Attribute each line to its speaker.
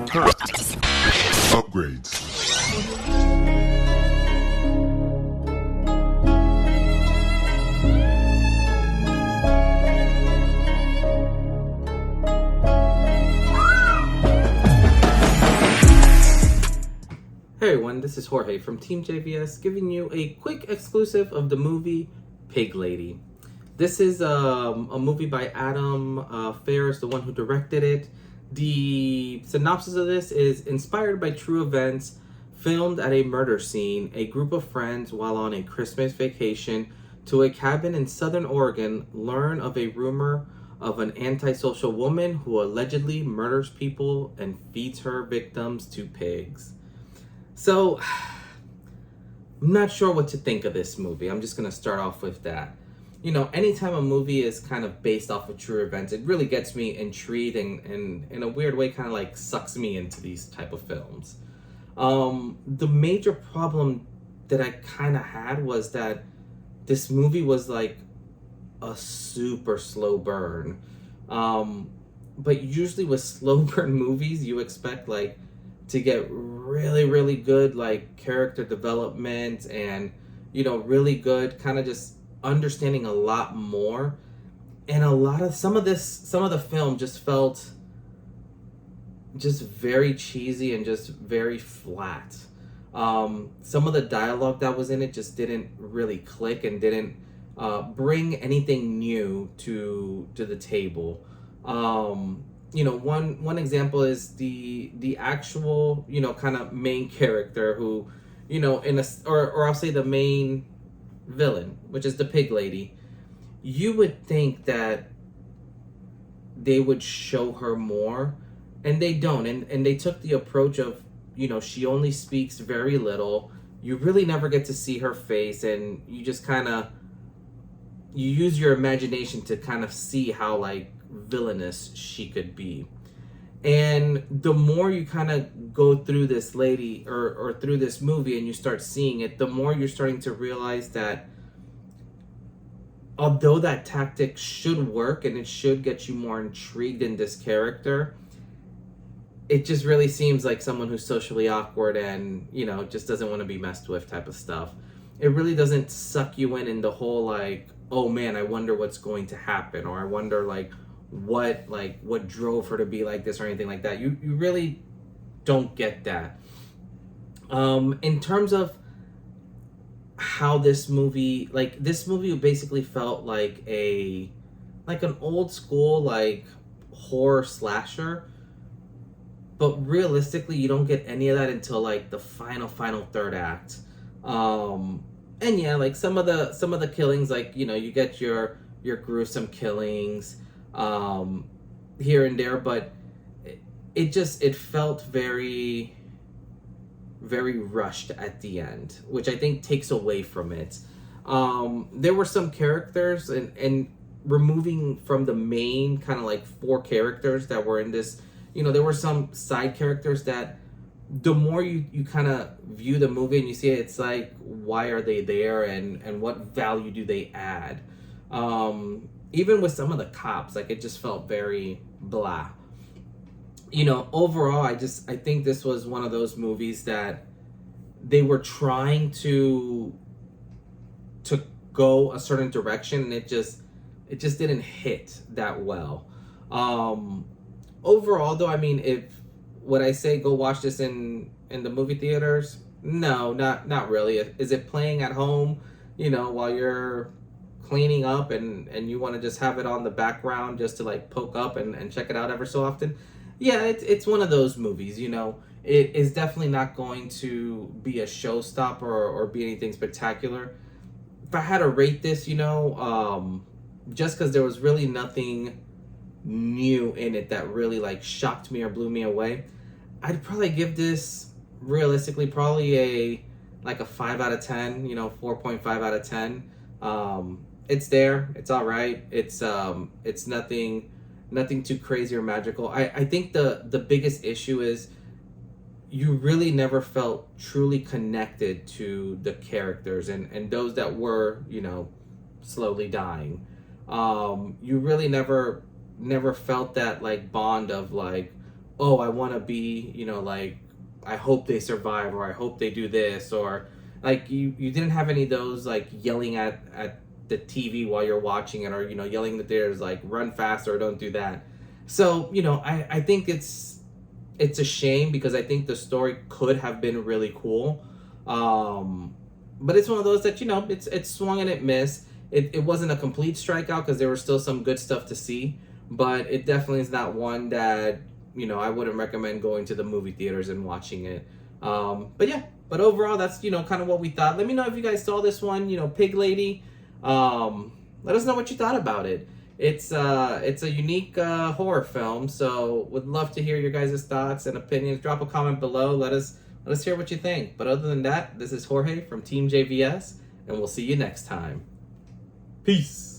Speaker 1: Upgrades.
Speaker 2: Hey everyone, this is Jorge from TeamJVS giving you a quick exclusive of the movie Piglady. This is a movie by Adam Ferris, the one who directed it. The synopsis of this is inspired by true events, filmed at a murder scene. A group of friends, while on a Christmas vacation to a cabin in southern Oregon, learn of a rumor of an antisocial woman who allegedly murders people and feeds her victims to pigs. So, I'm not sure what to think of this movie. I'm just going to start off with that. You know, anytime a movie is kind of based off of true events, it really gets me intrigued and in a weird way kind of like sucks me into these type of films. The major problem that I kind of had was that this movie was like a super slow burn. But usually with slow burn movies, you expect like to get really good like character development and, you know, really good kind of just understanding a lot more. And some of the film just felt just very cheesy and just very flat. Some of the dialogue that was in it just didn't really click and didn't bring anything new to the table. You know, one example is the actual, you know, kind of main character who, you know, or I'll say the main villain, which is the Piglady. You would think that they would show her more, and they don't. And they took the approach of, you know, she only speaks very little. You really never get to see her face, and you just kind of, you use your imagination to kind of see how like villainous she could be. And the more you kind of go through this lady or through this movie and you start seeing it, the more you're starting to realize that although that tactic should work and it should get you more intrigued in this character, it just really seems like someone who's socially awkward and, you know, just doesn't want to be messed with type of stuff. It really doesn't suck you in the whole like, oh man, I wonder what's going to happen, or I wonder like what drove her to be like this or anything like that. You really don't get that. In terms of how this movie basically felt like an old school like horror slasher, but realistically you don't get any of that until like the final third act. And yeah, like some of the killings, like, you know, you get your gruesome killings here and there, but it felt very rushed at the end, which I think takes away from it. There were some characters and removing from the main kind of like four characters that were in this, you know, there were some side characters that the more you kind of view the movie and you see it, it's like, why are they there and what value do they add? Even with some of the cops, like it just felt very blah. You know, overall, I think this was one of those movies that they were trying to go a certain direction and it just didn't hit that well. Overall though, I mean, would I say go watch this in the movie theaters? No, not really. Is it playing at home, you know, while you're cleaning up and you want to just have it on the background just to like poke up and check it out ever so often? Yeah, it's one of those movies, you know. It is definitely not going to be a showstopper or be anything spectacular. If I had to rate this, you know, just because there was really nothing new in it that really like shocked me or blew me away, I'd probably give this realistically probably a 5 out of 10, you know, 4.5 out of 10. It's there, it's all right. It's nothing too crazy or magical. I think the biggest issue is you really never felt truly connected to the characters and those that were, you know, slowly dying. You really never felt that like bond of like, oh, I want to be, you know, like, I hope they survive, or I hope they do this, or like you didn't have any of those like yelling at the TV while you're watching it, or you know, yelling that there's like run faster or don't do that. So you know, I think it's a shame because I think the story could have been really cool. Um, but it's one of those that, you know, it's swung and it missed. It wasn't a complete strikeout because there was still some good stuff to see, but it definitely is not one that, you know, I wouldn't recommend going to the movie theaters and watching it. But yeah, but overall, that's, you know, kind of what we thought. Let me know if you guys saw this one, you know, Piglady. Let us know what you thought about it. It's a unique horror film, so would love to hear your guys' thoughts and opinions. Drop a comment below. Let us hear what you think. But other than that, this is Jorge from Team JVS, and we'll see you next time. Peace.